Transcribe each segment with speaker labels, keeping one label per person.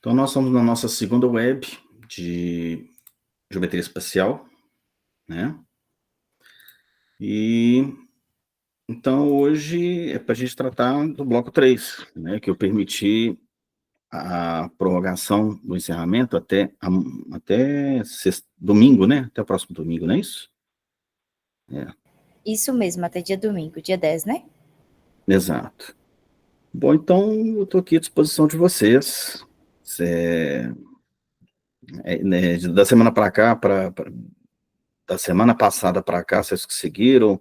Speaker 1: Então, nós estamos na nossa segunda web de geometria espacial, né? E então hoje é para a gente tratar do bloco 3, né? Que eu permiti a prorrogação do encerramento até domingo, né? Até o próximo domingo, não é isso?
Speaker 2: Isso mesmo, até dia domingo, dia 10, né?
Speaker 1: Exato. Bom, então eu estou aqui à disposição de vocês. Né, da semana para cá, da semana passada para cá, vocês conseguiram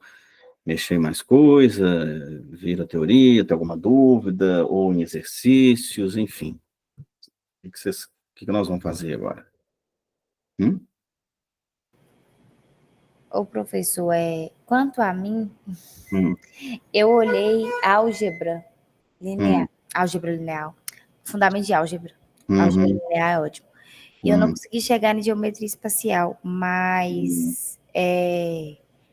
Speaker 1: mexer em mais coisa, vir a teoria, ter alguma dúvida, ou em exercícios, enfim. O que nós vamos fazer agora?
Speaker 2: O professor, quanto a mim,
Speaker 1: Hum.
Speaker 2: eu olhei álgebra linear, fundamento de álgebra. Álgebra linear é ótimo. E eu não consegui chegar em geometria espacial, mas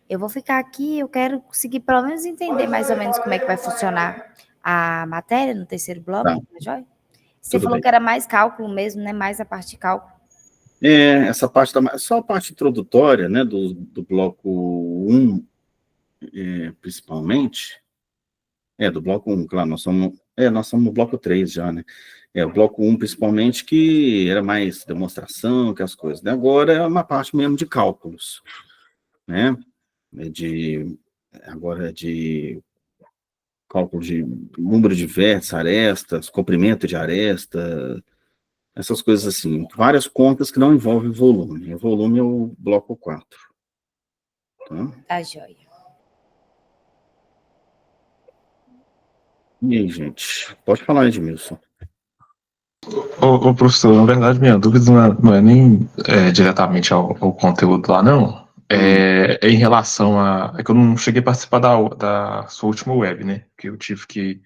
Speaker 2: eu vou ficar aqui, eu quero conseguir pelo menos entender mais ou menos como é que vai funcionar a matéria no terceiro bloco, tá joia? Você
Speaker 1: Tudo
Speaker 2: falou
Speaker 1: bem.
Speaker 2: que era mais cálculo mesmo, né? Mais a parte de cálculo.
Speaker 1: Essa parte só a parte introdutória, né, do bloco 1, principalmente. Do bloco 1, claro, nós somos no bloco 3 já, né? O bloco 1, principalmente, que era mais demonstração, que as coisas. Né? Agora é uma parte mesmo de cálculos, né? Agora de cálculo de número de vértices, arestas, comprimento de aresta, essas coisas assim. Várias contas que não envolvem volume. O volume é o bloco 4.
Speaker 2: Tá joia.
Speaker 1: E aí, gente? Pode falar, Edmilson.
Speaker 3: Ô, professor, na verdade, minha dúvida não é nem diretamente ao conteúdo lá, não. É em relação a... É que eu não cheguei a participar da sua última web, né? Porque eu tive que...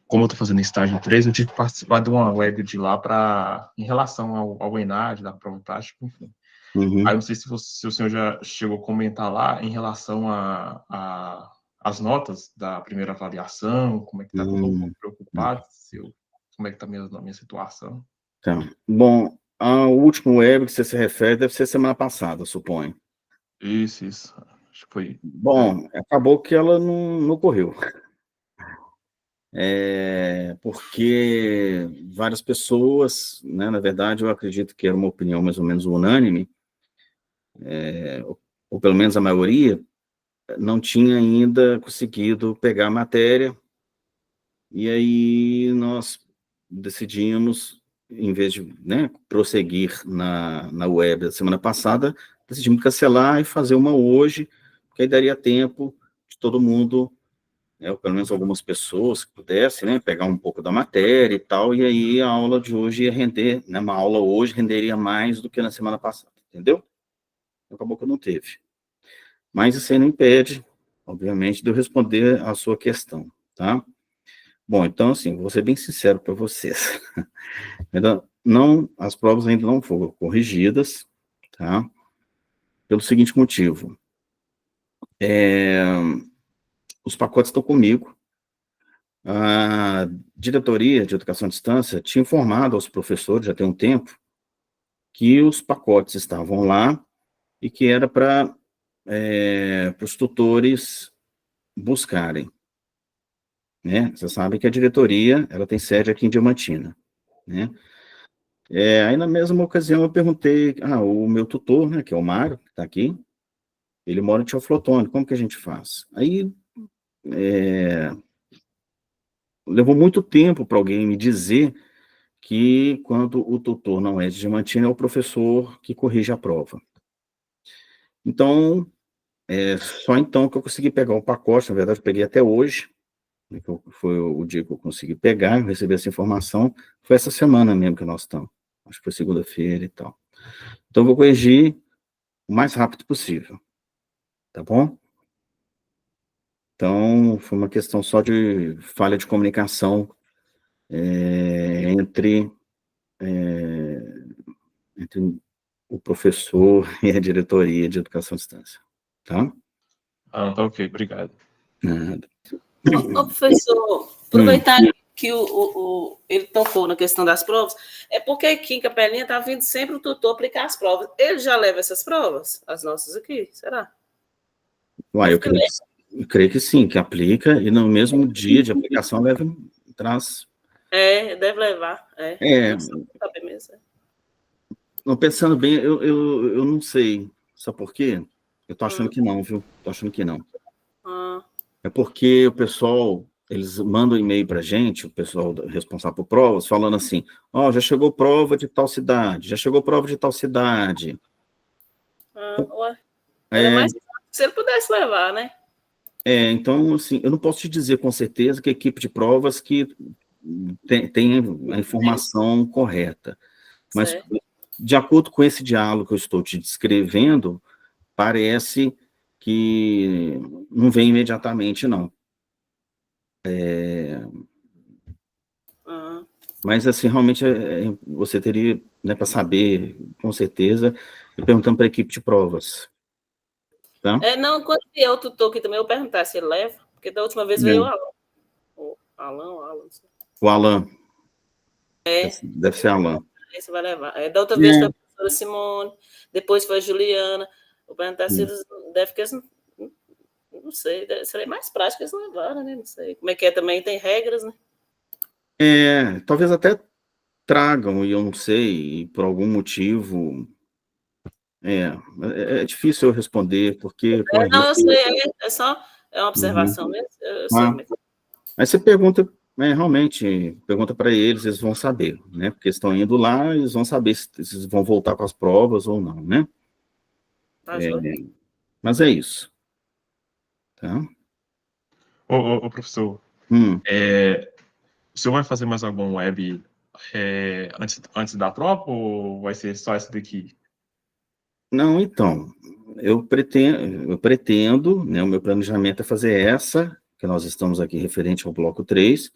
Speaker 3: Como eu tô fazendo estágio 3, eu tive que participar de uma web de lá em relação ao ENAD, da prova prática, enfim. Aí eu não sei se o senhor já chegou a comentar lá em relação às notas da primeira avaliação, como é que tá, tô um pouco preocupado, como é que tá a minha situação.
Speaker 1: Tá. Bom, o último web que você se refere deve ser semana passada, suponho.
Speaker 3: Isso. Acho que foi.
Speaker 1: Bom, acabou que ela não ocorreu. Porque várias pessoas, né, na verdade, eu acredito que era uma opinião mais ou menos unânime, ou pelo menos a maioria, não tinha ainda conseguido pegar a matéria, e aí nós decidimos, em vez de, né, prosseguir na web da semana passada, decidimos cancelar e fazer uma hoje, porque aí daria tempo de todo mundo, ou pelo menos algumas pessoas que pudessem, né, pegar um pouco da matéria e tal, e aí a aula de hoje ia render, né, uma aula hoje renderia mais do que na semana passada, entendeu? Acabou que não teve. Mas isso aí não impede, obviamente, de eu responder a sua questão, tá? Bom, então, assim, vou ser bem sincero para vocês. As provas ainda não foram corrigidas, tá? Pelo seguinte motivo. Os pacotes estão comigo. A diretoria de educação à distância tinha informado aos professores, já tem um tempo, que os pacotes estavam lá e que era para os tutores buscarem. Né? Você sabe que a diretoria ela tem sede aqui em Diamantina. Né? Aí, na mesma ocasião, eu perguntei, o meu tutor, né, que é o Mário, que está aqui, ele mora em Teoflotone, como que a gente faz? Aí, levou muito tempo para alguém me dizer que quando o tutor não é de Diamantina, é o professor que corrige a prova. Então, só então que eu consegui pegar o pacote, na verdade, eu peguei até hoje, né, que foi o dia que eu consegui pegar, eu recebi essa informação, foi essa semana mesmo que nós estamos, acho que foi segunda-feira e tal. Então, eu vou corrigir o mais rápido possível, tá bom? Então, foi uma questão só de falha de comunicação entre o professor e a diretoria de educação à distância, tá?
Speaker 3: Tá ok, obrigado.
Speaker 1: Nada.
Speaker 4: Ô, professor, aproveitar que ele tocou na questão das provas, é porque aqui em Capelinha está vindo sempre o tutor aplicar as provas. Ele já leva essas provas, as nossas aqui, será?
Speaker 1: Uai, eu creio que sim, que aplica, e no mesmo dia de aplicação traz...
Speaker 4: Deve levar. Não sabe mesmo.
Speaker 1: Não, pensando bem, eu não sei. Sabe por quê? Eu tô achando que não, viu? Tô achando que não. É porque o pessoal, eles mandam e-mail pra gente, o pessoal responsável por provas, falando assim, já chegou prova de tal cidade, já chegou prova de tal cidade.
Speaker 4: Ué. Era mais se ele pudesse levar, né?
Speaker 1: Então, assim, eu não posso te dizer com certeza que a equipe de provas que tem a informação correta. Mas,
Speaker 4: certo.
Speaker 1: De acordo com esse diálogo que eu estou te descrevendo, parece que não vem imediatamente, não. Mas, assim, realmente, você teria, né, para saber, com certeza, perguntando para a equipe de provas. Tá?
Speaker 4: Não, quando vier o tutor aqui também, eu perguntar se ele leva, porque da última vez veio o Alan. O Alan.
Speaker 1: O Alan. Deve ser Alan.
Speaker 4: Esse vai levar. Da outra vez foi a professora Simone, depois foi a Juliana. Vou perguntar se eles devem, que eles não sei, seria mais prático eles levaram, né? Não sei. Como é que é também, tem regras, né?
Speaker 1: Talvez até tragam, e eu não sei, e por algum motivo. É difícil eu responder, porque...
Speaker 4: Não, eu sei, é uma observação mesmo. Eu sei como é que...
Speaker 1: Aí você pergunta, realmente, pergunta para eles vão saber, né? Porque estão indo lá, eles vão saber se vão voltar com as provas ou não, né? Mas é isso. Tá?
Speaker 3: Ô, professor, o senhor vai fazer mais algum web antes da prova, ou vai ser só essa daqui?
Speaker 1: Não, então, eu pretendo, né, o meu planejamento é fazer essa, que nós estamos aqui referente ao bloco 3,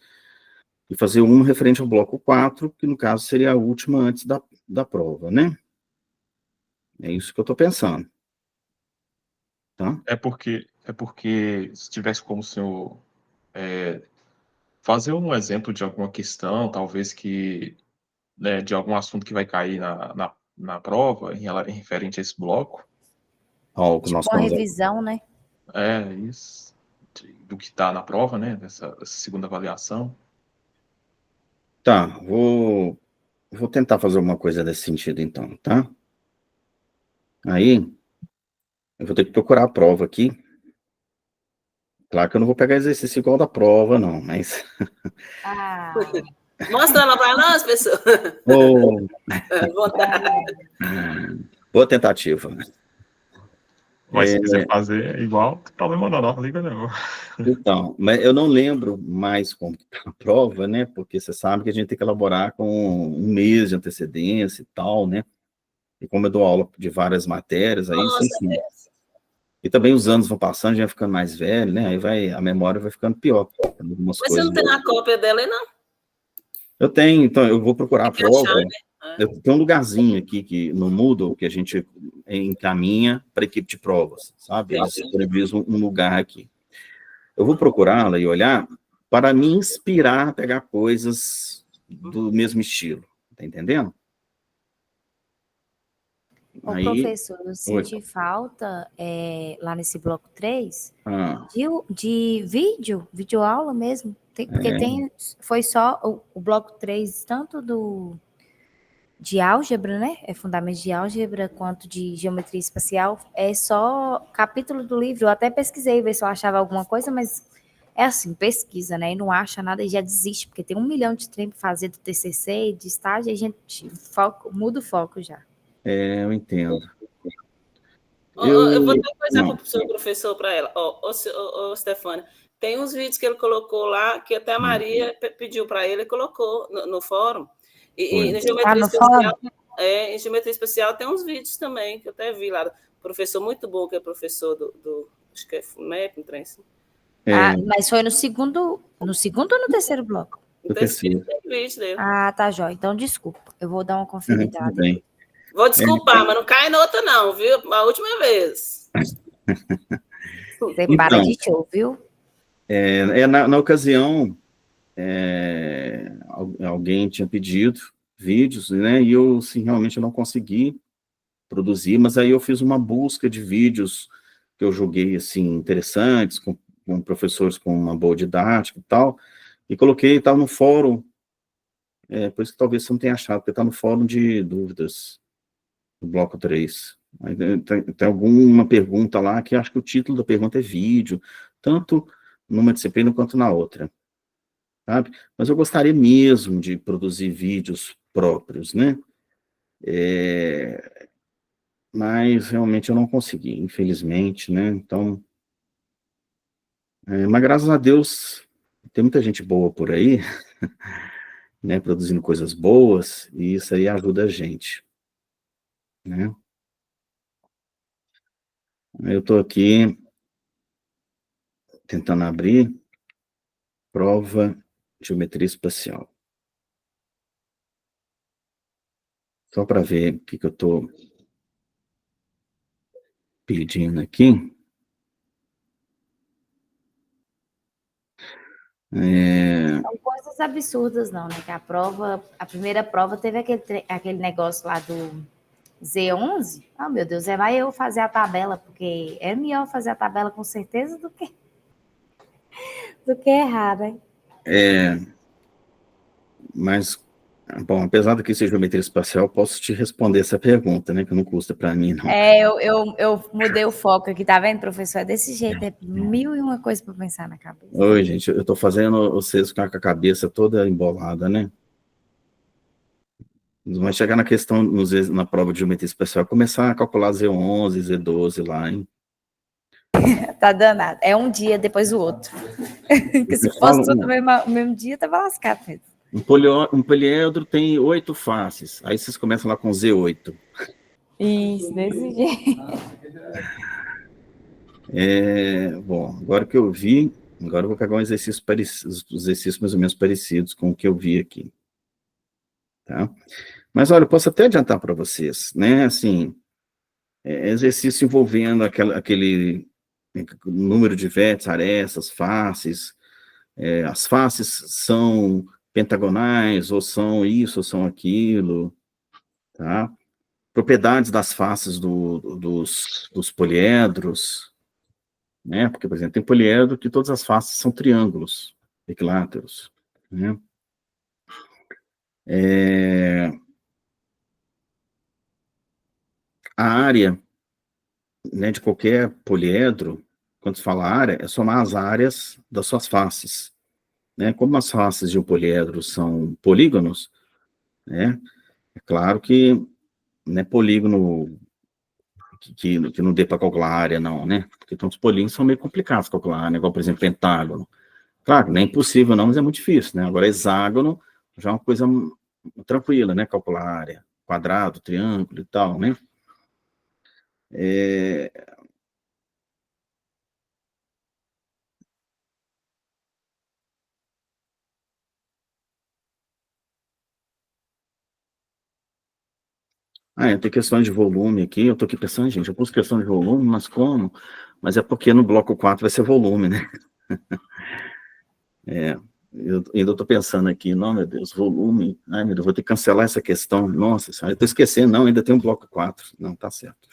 Speaker 1: e fazer um referente ao bloco 4, que no caso seria a última antes da prova, né? É isso que eu estou pensando. Tá?
Speaker 3: É porque se tivesse como o senhor fazer um exemplo de alguma questão, talvez que, né, de algum assunto que vai cair na prova, em referente a esse bloco.
Speaker 2: Tipo uma revisão, né?
Speaker 3: Isso. Do que está na prova, né? Dessa segunda avaliação.
Speaker 1: Tá, vou tentar fazer alguma coisa desse sentido, então, tá? Aí, eu vou ter que procurar a prova aqui. Claro que eu não vou pegar exercício igual da prova, não, mas...
Speaker 4: Mostra ela para nós, pessoal.
Speaker 1: Boa tentativa.
Speaker 3: Mas se quiser fazer igual, problema não liga não.
Speaker 1: Então, mas eu não lembro mais como está a prova, né? Porque você sabe que a gente tem que elaborar com um mês de antecedência e tal, né? E como eu dou aula de várias matérias, aí enfim. E também os anos vão passando, a gente vai ficando mais velho, né? Aí a memória vai ficando pior.
Speaker 4: Mas você não tem a cópia dela aí, não?
Speaker 1: Eu tenho, então eu vou procurar a prova. Eu tenho um lugarzinho aqui no Moodle que a gente encaminha para a equipe de provas, sabe? Eles disponibilizam um lugar aqui. Eu vou procurá-la e olhar para me inspirar a pegar coisas do mesmo estilo, tá entendendo?
Speaker 2: Professor, eu senti falta lá nesse bloco 3 de vídeo aula mesmo, porque foi só o bloco 3, tanto de álgebra, né? Fundamentos de álgebra, quanto de geometria espacial, é só capítulo do livro. Eu até pesquisei, ver se eu achava alguma coisa, mas é assim, pesquisa, né? E não acha nada e já desiste, porque tem 1 milhão de trem para fazer do TCC, de estágio, e a gente muda o foco já.
Speaker 1: Eu entendo.
Speaker 4: Eu vou até coisar para o seu professor para ela. Stefânia, tem uns vídeos que ele colocou lá, que até a Maria pediu para ele e colocou no fórum. E em geometria especial, em geometria especial tem uns vídeos também, que eu até vi lá. Professor muito bom, que é professor do acho que é FUNEP, um trem assim.
Speaker 2: Mas foi no segundo ou no terceiro bloco?
Speaker 1: No terceiro.
Speaker 4: Tem vídeo dele.
Speaker 2: Tá, jóia. Então, desculpa. Eu vou dar uma conferida.
Speaker 4: Vou desculpar, mas não cai na outra não, viu? A última vez.
Speaker 2: Você para de show, viu?
Speaker 1: Na ocasião, alguém tinha pedido vídeos, né? E eu, assim, realmente não consegui produzir, mas aí eu fiz uma busca de vídeos que eu julguei, assim, interessantes, com professores com uma boa didática e tal, e coloquei, estava no fórum, por isso que talvez você não tenha achado, porque está no fórum de dúvidas, do bloco 3. Aí tem alguma pergunta lá, que acho que o título da pergunta é vídeo, tanto numa disciplina quanto na outra, sabe? Mas eu gostaria mesmo de produzir vídeos próprios, né? Mas realmente eu não consegui, infelizmente, né? Então, mas graças a Deus, tem muita gente boa por aí, né? Produzindo coisas boas, e isso aí ajuda a gente, né? Eu estou aqui tentando abrir prova de geometria espacial. Só para ver o que eu estou pedindo aqui.
Speaker 2: São coisas absurdas, não, né? Que a primeira prova teve aquele negócio lá do Z11. Oh, meu Deus, é mais eu fazer a tabela, porque é melhor fazer a tabela com certeza do que errar, né?
Speaker 1: Mas, bom, apesar de que seja geometria espacial, posso te responder essa pergunta, né? Que não custa para mim, não.
Speaker 2: Eu mudei o foco aqui, tá vendo, professor? É desse jeito, é 1001 coisa para pensar na cabeça.
Speaker 1: Oi, gente, eu estou fazendo vocês ficar com a cabeça toda embolada, né? Vai chegar na questão, na prova de geometria espacial, começar a calcular Z11, Z12 lá, hein?
Speaker 2: Tá danado. É um dia depois o outro. Porque se fosse tudo o mesmo dia, tava lascado mesmo.
Speaker 1: Um poliedro tem 8 faces. Aí vocês começam lá com Z8.
Speaker 2: Isso, desse jeito.
Speaker 1: Bom, agora que eu vi, agora eu vou pegar um exercício exercícios mais ou menos parecidos com o que eu vi aqui. Tá? Mas, olha, eu posso até adiantar para vocês, né? Assim, exercício envolvendo aquele número de vértices, arestas, faces. As faces são pentagonais, ou são isso, ou são aquilo, tá? Propriedades das faces dos poliedros, né? Porque, por exemplo, tem poliedro que todas as faces são triângulos equiláteros, né? A área, né, de qualquer poliedro, quando se fala área, é somar as áreas das suas faces, né? Como as faces de um poliedro são polígonos, né? É claro que não é polígono que não dê para calcular a área, não, né? Porque então, os polígonos são meio complicados de calcular, né? Igual, por exemplo, pentágono. Claro, não é impossível, não, mas é muito difícil, né? Agora, hexágono já é uma coisa tranquila, né? Calcular a área. Quadrado, triângulo e tal, né? Tem questões de volume aqui. Eu tô aqui pensando, gente, eu pus questão de volume, mas como? Mas é porque no bloco 4 vai ser volume, né? Eu ainda estou pensando aqui, não, meu Deus, volume. Ai, meu Deus, vou ter que cancelar essa questão. Nossa senhora, eu estou esquecendo, não, ainda tem um bloco 4. Não, tá certo.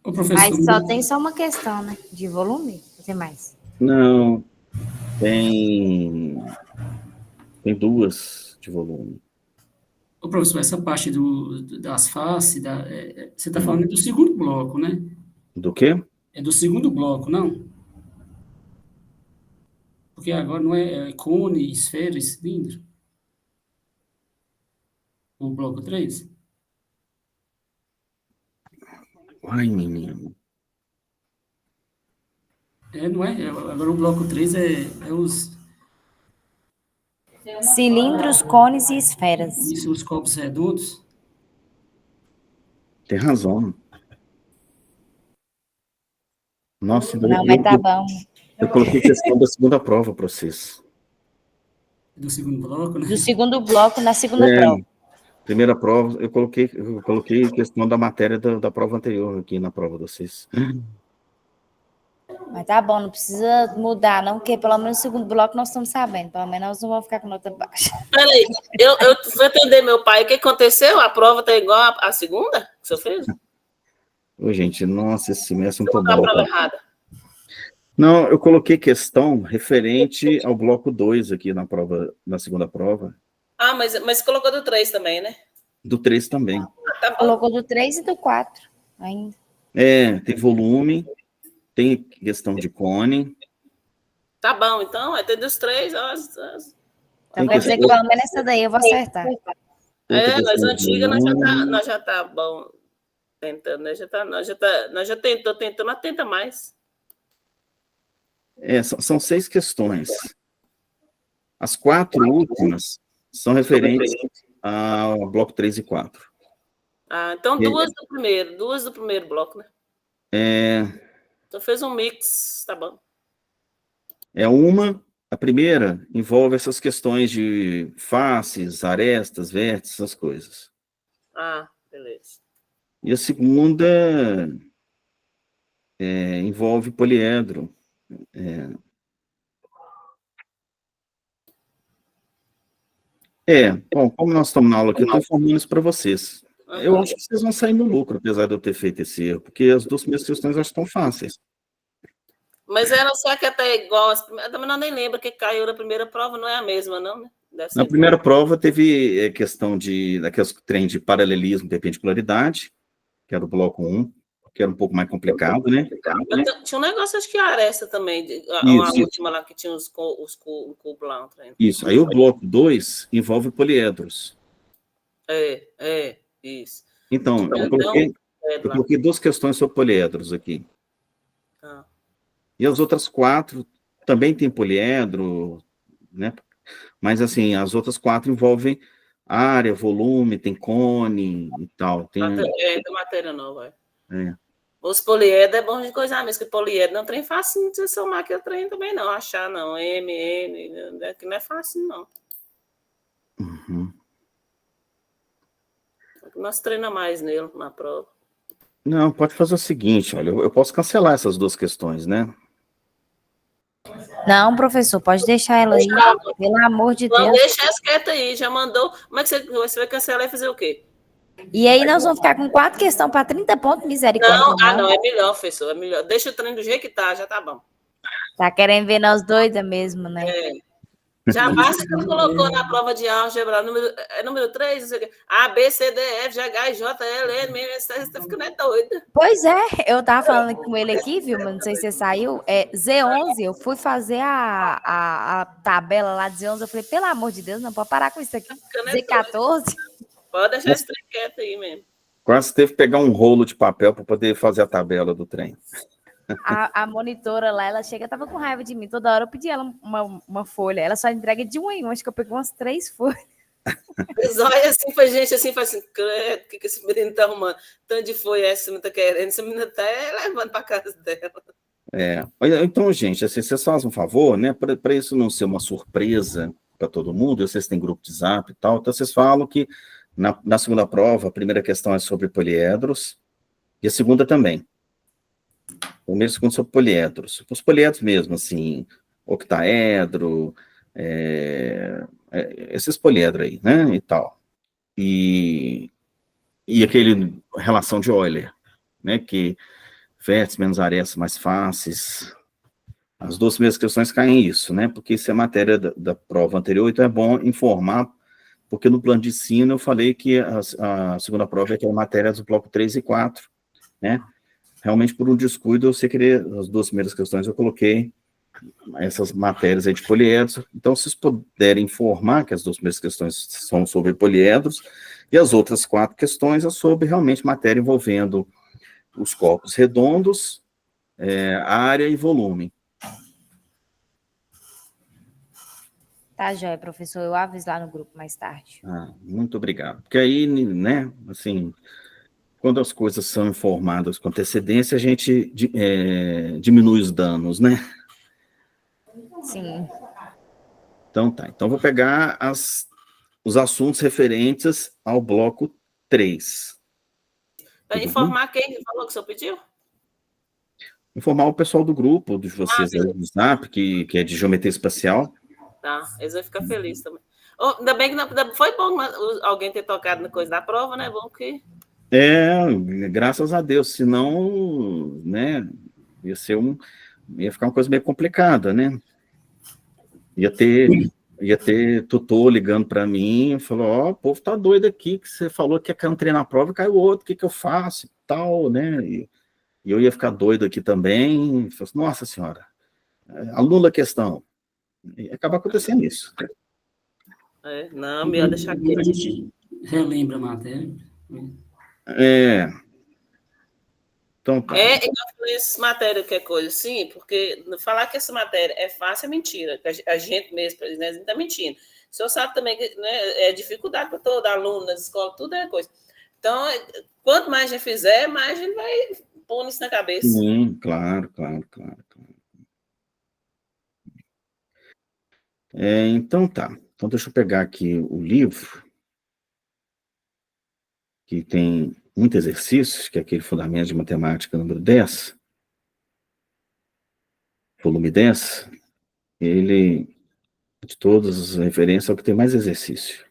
Speaker 2: Ô, professor, tem só uma questão, né? De volume? Ou tem mais?
Speaker 1: Não, tem duas de volume.
Speaker 5: Ô, professor, essa parte das faces, você está falando do segundo bloco, né?
Speaker 1: Do quê?
Speaker 5: É do segundo bloco, não? Porque agora não é cone, esfera e cilindro? O bloco 3?
Speaker 1: Ai, menino.
Speaker 5: Não é? Agora o bloco 3 é os...
Speaker 2: Cilindros, cones e esferas.
Speaker 5: Isso, os corpos redondos?
Speaker 1: Tem razão. Nossa,
Speaker 2: Não, mas tá bom.
Speaker 1: Eu coloquei questão da segunda prova para vocês.
Speaker 5: Do segundo bloco, né?
Speaker 2: Do segundo bloco na segunda prova.
Speaker 1: Primeira prova, eu coloquei questão da matéria da prova anterior aqui na prova de vocês.
Speaker 2: Mas tá bom, não precisa mudar, não, porque pelo menos no segundo bloco nós estamos sabendo. Pelo menos nós não vamos ficar com nota baixa.
Speaker 4: Peraí, eu fui atender meu pai. O que aconteceu? A prova tá igual a segunda que o senhor fez?
Speaker 1: Ô, gente, nossa, esse semestre não
Speaker 4: Vou
Speaker 1: tô
Speaker 4: botar a
Speaker 1: bom.
Speaker 4: prova
Speaker 1: Tá?
Speaker 4: errada.
Speaker 1: Não, eu coloquei questão referente ao bloco 2 aqui na prova, na segunda prova.
Speaker 4: Ah, mas colocou do 3 também, né?
Speaker 1: Do 3 também.
Speaker 4: Ah, tá bom.
Speaker 2: Colocou do 3 e do 4 ainda.
Speaker 1: Tem volume, tem questão de cone.
Speaker 4: Tá bom, então, tem dos 3.
Speaker 2: Então quer dizer que pelo menos essa daí eu vou acertar.
Speaker 4: Nas antigas nós já tá bom tentando, né? Nós já tentando, mas tenta mais.
Speaker 1: São 6 questões. As 4 últimas são referentes ao bloco 3 e 4.
Speaker 4: Ah, então duas do primeiro bloco, né? Então fez um mix, tá bom.
Speaker 1: A primeira envolve essas questões de faces, arestas, vértices, essas coisas.
Speaker 4: Ah, beleza.
Speaker 1: E a segunda envolve poliedro. Bom, como nós estamos na aula aqui, eu estou informando isso para vocês. Eu acho que vocês vão sair no lucro, apesar de eu ter feito esse erro, porque as 2 primeiras questões eu acho que estão fáceis.
Speaker 4: Mas era só que até igual as primeiras. Eu também não nem lembro que caiu na primeira prova, não é a mesma, não, né?
Speaker 1: Na primeira prova teve questão daqueles trem de paralelismo e perpendicularidade, que era o bloco 1, que era um pouco mais complicado, né?
Speaker 4: Tinha um negócio, acho que a aresta também, última lá, que tinha os cubos lá.
Speaker 1: Isso, aí o bloco 2 envolve poliedros.
Speaker 4: Isso.
Speaker 1: Então, eu coloquei 2 questões sobre poliedros aqui. E as outras 4 também tem poliedro, né? Mas, assim, as outras 4 envolvem área, volume, tem cone e tal. Tem
Speaker 4: matéria não, vai. Os poliedros é bom de coisa mesmo, que poliedro não tem fácil de você somar aquele trem também, não. Achar, não. Que não é fácil, não.
Speaker 1: Uhum.
Speaker 4: Nós treinamos mais nele na prova.
Speaker 1: Não, pode fazer o seguinte, olha, eu posso cancelar essas 2 questões, né?
Speaker 2: Não, professor, pode deixar ela aí, pelo amor de Deus.
Speaker 4: Não, deixa essa quieta aí, já mandou. Como é que você vai cancelar e fazer o quê?
Speaker 2: E aí nós vamos ficar com 4 questões para 30 pontos, misericórdia.
Speaker 4: Não, é melhor, professor, é melhor. Deixa o treino do jeito que tá, já tá bom.
Speaker 2: Tá querendo ver nós doidas mesmo, né?
Speaker 4: Já basta que ele colocou na prova de álgebra, número 3, não sei o quê. A, B, C, D, F, G, H, I, J, L, N, M, S, T, você tá ficando doida.
Speaker 2: Pois é, eu tava falando com ele aqui, viu, mas não sei se você saiu. Z11, eu fui fazer a tabela lá de Z11, eu falei, pelo amor de Deus, não pode parar com isso aqui. Z14.
Speaker 4: Pode deixar esse trem quieto aí mesmo.
Speaker 1: Quase teve que pegar um rolo de papel para poder fazer a tabela do trem.
Speaker 2: A monitora lá, ela chega, tava com raiva de mim. Toda hora eu pedi ela uma folha. Ela só entrega de 1 em 1. Acho que eu peguei umas 3 folhas.
Speaker 4: Mas olha assim, foi gente assim, faz assim, credo, o que esse menino tá arrumando? Tanto de folha essa menina tá querendo, essa menina tá levando para casa dela.
Speaker 1: Então, gente, assim, vocês fazem um favor, né? Para isso não ser uma surpresa para todo mundo, vocês têm grupo de zap e tal, então vocês falam que na segunda prova, a primeira questão é sobre poliedros, e a segunda também. Primeiro e segundo sobre poliedros. Os poliedros mesmo, assim, octaedro, esses poliedros aí, né, e tal. E aquele relação de Euler, né, que vértices menos arestas mais faces. As 2 primeiras questões caem isso, né, porque isso é matéria da prova anterior, então é bom informar, porque no plano de ensino eu falei que a segunda prova é aquela matéria do bloco 3 e 4, né. Realmente, por um descuido, eu sei que as 2 primeiras questões eu coloquei essas matérias aí de poliedros. Então, se vocês puderem informar que as 2 primeiras questões são sobre poliedros, e as outras 4 questões é sobre realmente matéria envolvendo os corpos redondos, área e volume.
Speaker 2: Tá, joia, professor. Eu aviso lá no grupo mais tarde.
Speaker 1: Muito obrigado. Porque aí, né, assim, quando as coisas são informadas com antecedência, a gente diminui os danos, né?
Speaker 2: Sim.
Speaker 1: Então tá. Então vou pegar os assuntos referentes ao bloco 3.
Speaker 4: Para informar quem falou que o senhor pediu?
Speaker 1: informar o pessoal do grupo de vocês aí do Zap, que é de geometria espacial.
Speaker 4: Tá, eles vão ficar felizes também. Oh, ainda bem que foi bom alguém ter tocado na coisa da prova, né? Bom que...
Speaker 1: Graças a Deus, senão, né, ia ficar uma coisa meio complicada, né? Ia ter tutor ligando para mim, falou, ó, o povo tá doido aqui, que você falou que ia cair um trem na prova, caiu outro, o que eu faço e tal, né? E eu ia ficar doido aqui também, falei, nossa senhora, anula a questão. E acaba acontecendo isso.
Speaker 4: Não, melhor deixar quieto.
Speaker 5: A gente relembra a matéria.
Speaker 1: Então, tá.
Speaker 4: Eu falei essa matéria, que é coisa assim, porque falar que essa matéria é fácil é mentira. A gente mesmo, presidente, está mentindo. O senhor sabe também que, né, é dificuldade para todo aluno na escola, tudo é coisa. Então, quanto mais a gente fizer, mais a gente vai pôr isso na cabeça.
Speaker 1: Sim, claro. Então tá. Então deixa eu pegar aqui o livro, que tem muitos exercícios, que é aquele Fundamento de Matemática número 10, volume 10. Ele, de todas as referências, é o que tem mais exercício.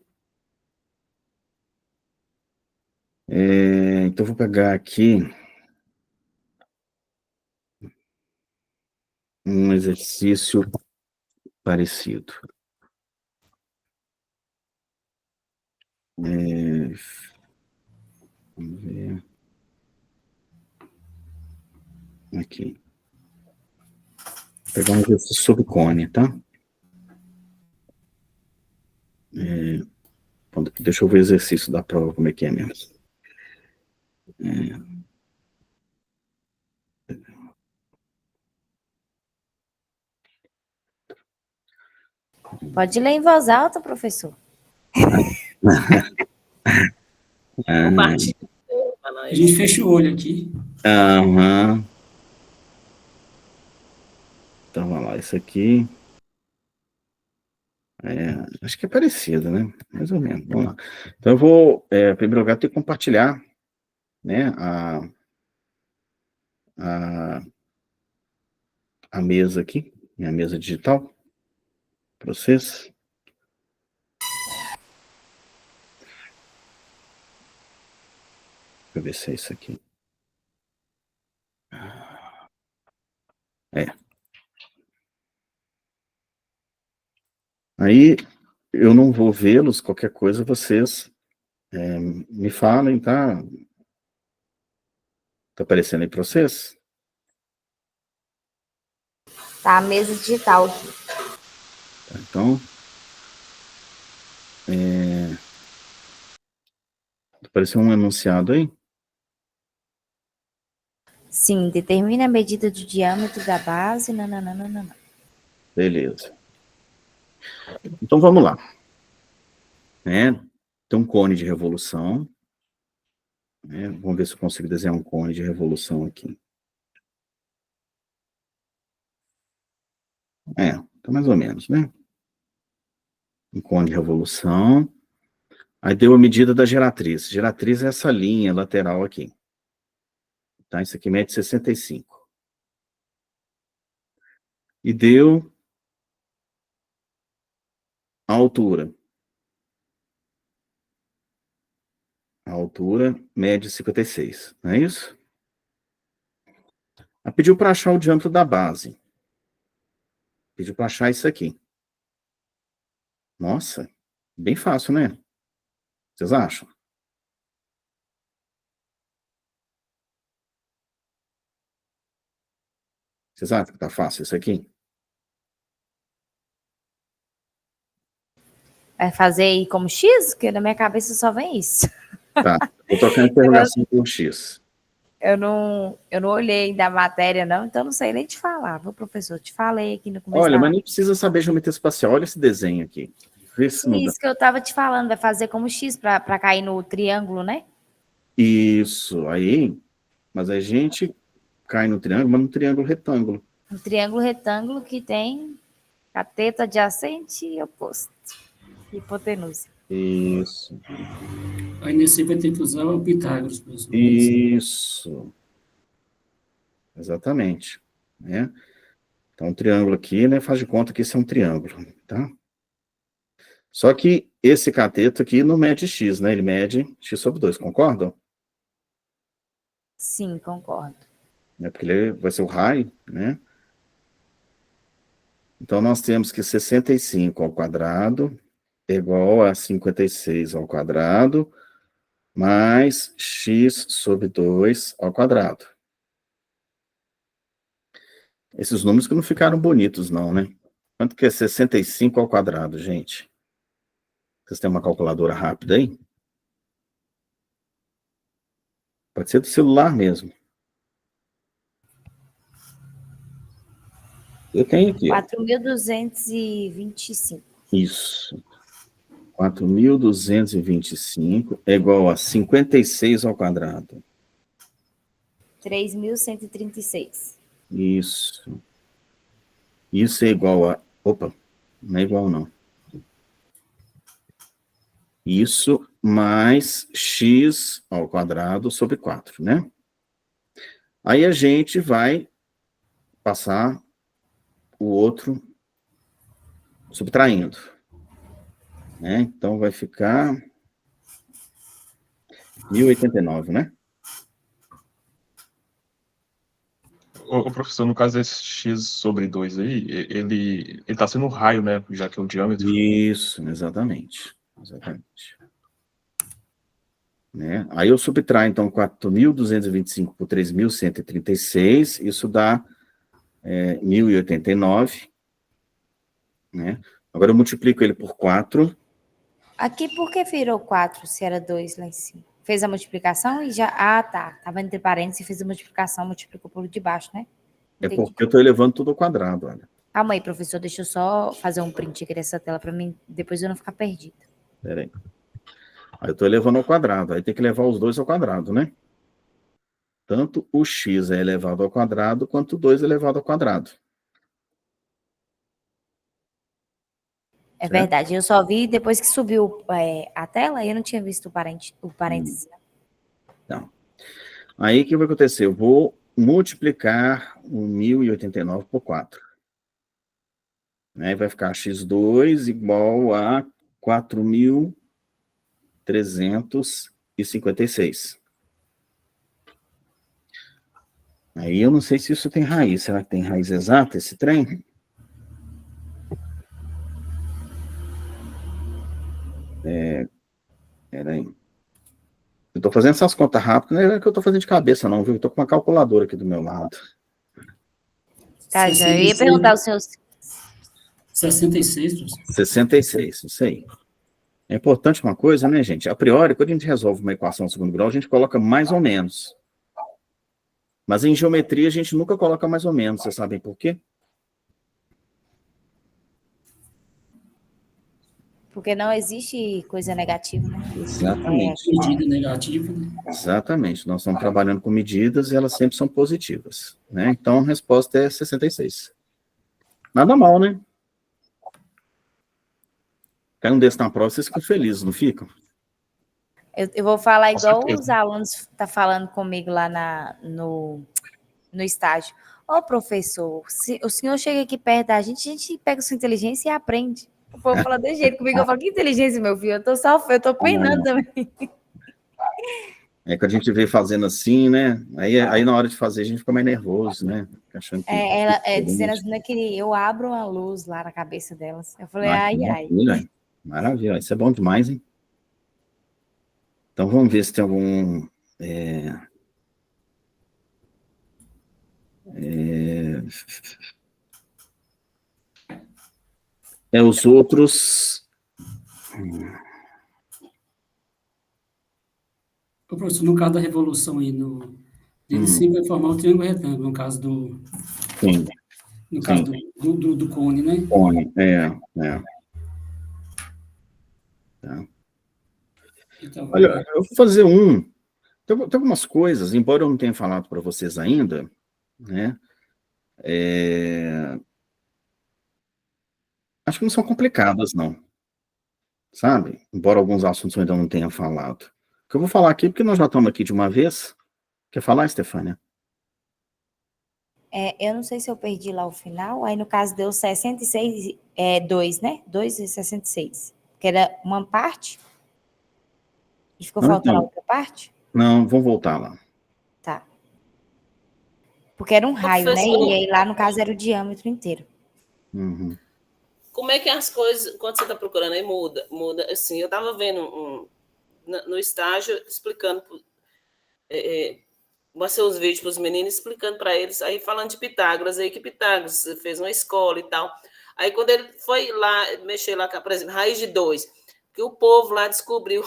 Speaker 1: Então vou pegar aqui um exercício parecido. Vamos ver. Aqui. Vou pegar um exercício sobre cone, tá? Deixa eu ver o exercício da prova, como é que é mesmo.
Speaker 2: Pode ler em voz alta, professor.
Speaker 5: A gente fecha o olho aqui.
Speaker 1: Aham. Então, vamos lá, isso aqui. Acho que é parecido, né? Mais ou menos. Vamos lá. Então, eu vou, em primeiro lugar, ter que compartilhar, né, a mesa aqui, minha mesa digital, para vocês. Deixa eu ver se é isso aqui. Aí, eu não vou vê-los, qualquer coisa, vocês me falem, tá? Tá aparecendo aí para vocês?
Speaker 2: Tá a mesa digital aqui.
Speaker 1: Tá, então, apareceu um enunciado aí?
Speaker 2: Sim, determina a medida do diâmetro da base. Nananana.
Speaker 1: Beleza. Então, vamos lá. Tem um cone de revolução. Vamos ver se eu consigo desenhar um cone de revolução aqui. Tá mais ou menos, né? Um cone de revolução. Aí deu a medida da geratriz. Geratriz é essa linha lateral aqui. Tá? Isso aqui mede 65. E deu a altura. A altura mede 56, não é isso? Ela pediu para achar o diâmetro da base. Pediu para achar isso aqui. Nossa, bem fácil, né? Vocês acham? Vocês acham que tá fácil isso aqui?
Speaker 2: Vai fazer aí como X? Porque na minha cabeça só vem isso.
Speaker 1: Tá, vou trocar a interrogação por X.
Speaker 2: Eu não olhei da matéria, não, então não sei nem te falar. Viu, professor? Te falei aqui no começo.
Speaker 1: Olha, mas nem precisa saber geometria espacial. Olha esse desenho aqui. Vê se não dá.
Speaker 2: Isso que eu tava te falando, vai fazer como X para cair no triângulo, né?
Speaker 1: Isso, aí, mas a gente cai no triângulo, mas no triângulo retângulo.
Speaker 2: Um triângulo retângulo que tem cateto adjacente e oposto. Hipotenusa.
Speaker 1: Isso.
Speaker 5: Aí nesse vai ter que usar o Pitágoras, professor.
Speaker 1: Isso. exatamente, né? Então, um triângulo aqui, né, faz de conta que isso é um triângulo, tá? Só que esse cateto aqui não mede x, né? Ele mede x sobre 2, concordam?
Speaker 2: Sim, concordo.
Speaker 1: É porque ele vai ser o raio, né? Então, nós temos que 65 ao quadrado é igual a 56 ao quadrado mais x sobre 2 ao quadrado. Esses números que não ficaram bonitos, não, né? Quanto que é 65 ao quadrado, gente? Vocês têm uma calculadora rápida aí? Pode ser do celular mesmo. Eu tenho aqui, ó.
Speaker 2: 4.225.
Speaker 1: Isso. 4.225 é igual a 56 ao quadrado.
Speaker 2: 3.136.
Speaker 1: Isso. Isso é igual a... Opa, não é igual, não. Isso mais x ao quadrado sobre 4, né? Aí a gente vai passar o outro subtraindo, né? Então vai ficar 1089, né?
Speaker 3: Ô, professor, no caso desse x sobre 2 aí, ele tá sendo um raio, né? Já que é o diâmetro.
Speaker 1: Isso, exatamente. Exatamente. Né? Aí eu subtraio, então, 4.225 por 3.136, isso dá 1.089, né? Agora eu multiplico ele por 4.
Speaker 2: Aqui, por que virou 4 se era 2 lá em cima? Fez a multiplicação e já... Ah, tá. Tava entre parênteses e fez a multiplicação, multiplicou pelo de baixo, né?
Speaker 1: É
Speaker 2: Entendi.
Speaker 1: porque eu estou elevando tudo ao quadrado, olha.
Speaker 2: Calma aí, professor. Deixa eu só fazer um print aqui dessa tela para mim, depois eu não ficar perdida.
Speaker 1: Pera aí. Aí eu estou elevando ao quadrado, aí tem que levar os dois ao quadrado, né? Tanto o x é elevado ao quadrado, quanto o 2 é elevado ao quadrado.
Speaker 2: É verdade. Eu só vi depois que subiu a tela, eu não tinha visto o parênteses.
Speaker 1: Então, aí o que vai acontecer? Eu vou multiplicar o 1.089 por 4. Né? Vai ficar x2 igual a 4.356. Aí eu não sei se isso tem raiz. Será que tem raiz exata esse trem? Peraí. Eu estou fazendo essas contas rápidas, não é que eu estou fazendo de cabeça, não, viu? Eu estou com uma calculadora aqui do meu lado.
Speaker 2: Tá, já eu ia perguntar aos seus...
Speaker 5: 66, professor.
Speaker 1: 66, isso aí. É importante uma coisa, né, gente? A priori, quando a gente resolve uma equação de segundo grau, a gente coloca mais ou menos. Mas em geometria, a gente nunca coloca mais ou menos. Vocês sabem por quê?
Speaker 2: Porque não existe coisa negativa, né?
Speaker 1: Exatamente.
Speaker 5: Medida negativa, né?
Speaker 1: Exatamente. Nós estamos trabalhando com medidas e elas sempre são positivas, né? Então, a resposta é 66. Nada mal, né? Cai um desse na prova, vocês ficam felizes, não ficam?
Speaker 2: Eu vou falar
Speaker 3: Com
Speaker 2: igual
Speaker 3: certeza.
Speaker 2: os alunos estão falando comigo lá no estágio. Ô, professor, se o senhor chega aqui perto da gente, a gente pega sua inteligência e aprende. O povo fala desse jeito comigo, eu falo, que inteligência, meu filho? Eu tô penando também.
Speaker 1: É que a gente vê fazendo assim, né? Aí na hora de fazer, a gente fica mais nervoso, né? Achando que...
Speaker 2: Ela dizendo assim, né, que eu abro uma luz lá na cabeça delas. Eu falei, ai.
Speaker 1: Maravilha, maravilha, isso é bom demais, hein? Então vamos ver se tem algum... os outros...
Speaker 5: Ô, professor, no caso da revolução aí, ele sempre vai formar um triângulo retângulo, no caso
Speaker 1: Sim,
Speaker 5: no caso do cone, né?
Speaker 1: cone, Tá.
Speaker 5: Então,
Speaker 1: Olha, eu vou fazer tem algumas coisas, embora eu não tenha falado para vocês ainda, né? Acho que não são complicadas, não. Sabe? Embora alguns assuntos eu ainda não tenha falado. O que eu vou falar aqui, porque nós já estamos aqui de uma vez. Quer falar, Estefânia?
Speaker 2: Eu não sei se eu perdi lá o final, aí no caso deu 66, 2, né? 2 e 66. Que era uma parte e ficou
Speaker 1: Não,
Speaker 2: faltando a
Speaker 1: então,
Speaker 2: outra parte?
Speaker 1: não, vamos voltar lá.
Speaker 2: Tá. Porque era um
Speaker 4: Ô,
Speaker 2: raio, né? E
Speaker 4: professor,
Speaker 2: aí lá no caso era o diâmetro inteiro.
Speaker 1: Uhum.
Speaker 4: como é que as coisas, quando você está procurando, aí muda? Muda, assim, eu estava vendo no estágio, explicando, mostrei os vídeos para os meninos, explicando para eles, aí falando de Pitágoras, aí que Pitágoras fez uma escola e tal. Aí quando ele foi lá, mexer lá, por exemplo, raiz de 2, que o povo lá descobriu,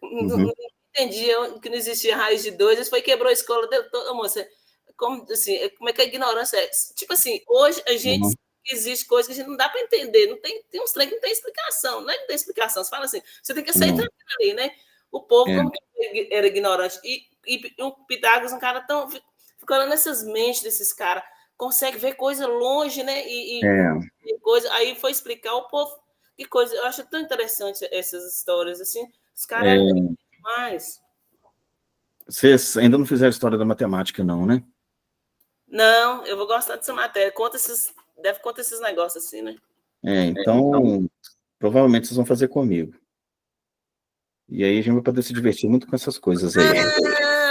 Speaker 4: não entendia que não existia raiz de 2, ele foi quebrou a escola dele toda, moça. Como, assim, como é que a ignorância é? Tipo assim, hoje a gente
Speaker 1: Uhum.
Speaker 4: existe coisas que a gente não dá para entender, não tem uns trem que não tem explicação, não é que tem explicação, você fala assim, você tem que aceitar
Speaker 1: Não.
Speaker 4: aquilo ali, né? O povo,
Speaker 1: É,
Speaker 4: como que era ignorante, e o Pitágoras, um cara tão, ficando nessas mentes desses caras, consegue ver coisa longe, né? E coisa, aí foi explicar o povo, que coisa, eu acho tão interessante essas histórias, assim, os caras eram
Speaker 1: é,
Speaker 4: demais.
Speaker 1: vocês ainda não fizeram história da matemática, não, né?
Speaker 4: Não, eu vou gostar dessa matéria. Deve contar esses negócios assim, né?
Speaker 1: Então, provavelmente vocês vão fazer comigo. E aí a gente vai poder se divertir muito com essas coisas aí.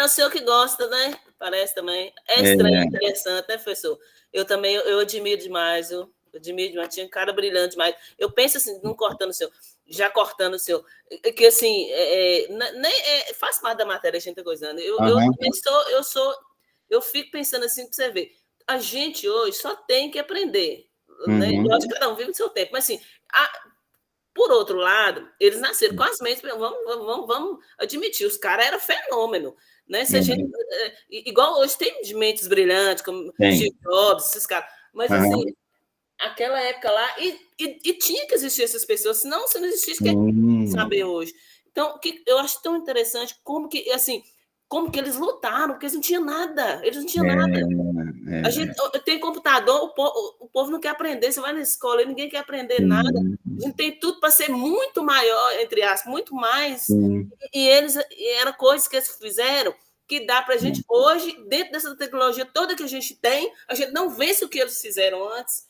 Speaker 4: Ah, o senhor que gosta, né? Parece também. É estranho, interessante, né, professor? Eu também, eu admiro demais, eu admiro demais. Tinha um cara brilhante demais. Eu penso assim, não cortando o senhor, já cortando o senhor, que assim, faz parte da matéria a gente tá coisando.
Speaker 1: Aham.
Speaker 4: Eu fico pensando assim, para você ver, a gente hoje só tem que aprender, né?
Speaker 1: Uhum.
Speaker 4: Lógico que cada um vive no seu tempo, mas assim, por outro lado, eles nasceram com as mentes, vamos admitir, os caras eram fenômeno, né? Se a gente, igual hoje tem de mentes brilhantes, como Steve Jobs, esses caras, mas assim, aquela época lá, e tinha que existir essas pessoas, senão se não existisse, que saber hoje. Então, eu acho tão interessante como que, assim, como que eles lutaram, porque eles não tinham nada, A gente tem computador, o povo não quer aprender, você vai na escola e ninguém quer aprender nada. A gente tem tudo para ser muito maior, entre aspas, muito mais. E era coisas que eles fizeram que dá para a gente hoje, dentro dessa tecnologia toda que a gente tem, a gente não vence o que eles fizeram antes.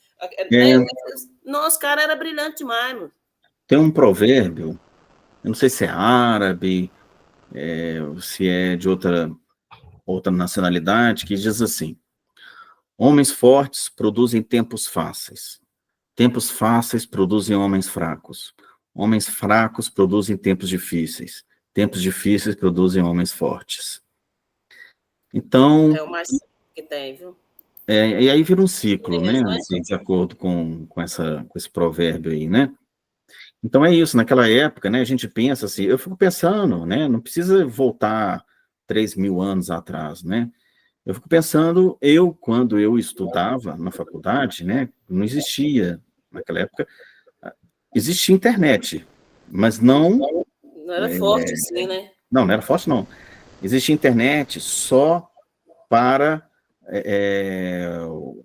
Speaker 4: Né? Nossa, cara, era brilhante demais, mano.
Speaker 1: Tem um provérbio, eu não sei se é árabe, se é de outra nacionalidade, que diz assim: homens fortes produzem tempos fáceis. Tempos fáceis produzem homens fracos. Homens fracos produzem tempos difíceis. Tempos difíceis produzem homens fortes. Então...
Speaker 4: É o mais que tem, viu?
Speaker 1: E aí vira um ciclo, né? Assim, de acordo com esse provérbio aí, né? Então é isso, naquela época, né? A gente pensa assim, eu fico pensando, né? Não precisa voltar 3.000 anos atrás, né? Eu fico pensando, quando eu estudava na faculdade, né? Não existia, naquela época, existia internet, mas não...
Speaker 4: Não era forte assim, né?
Speaker 1: Não era forte, não. Existia internet só para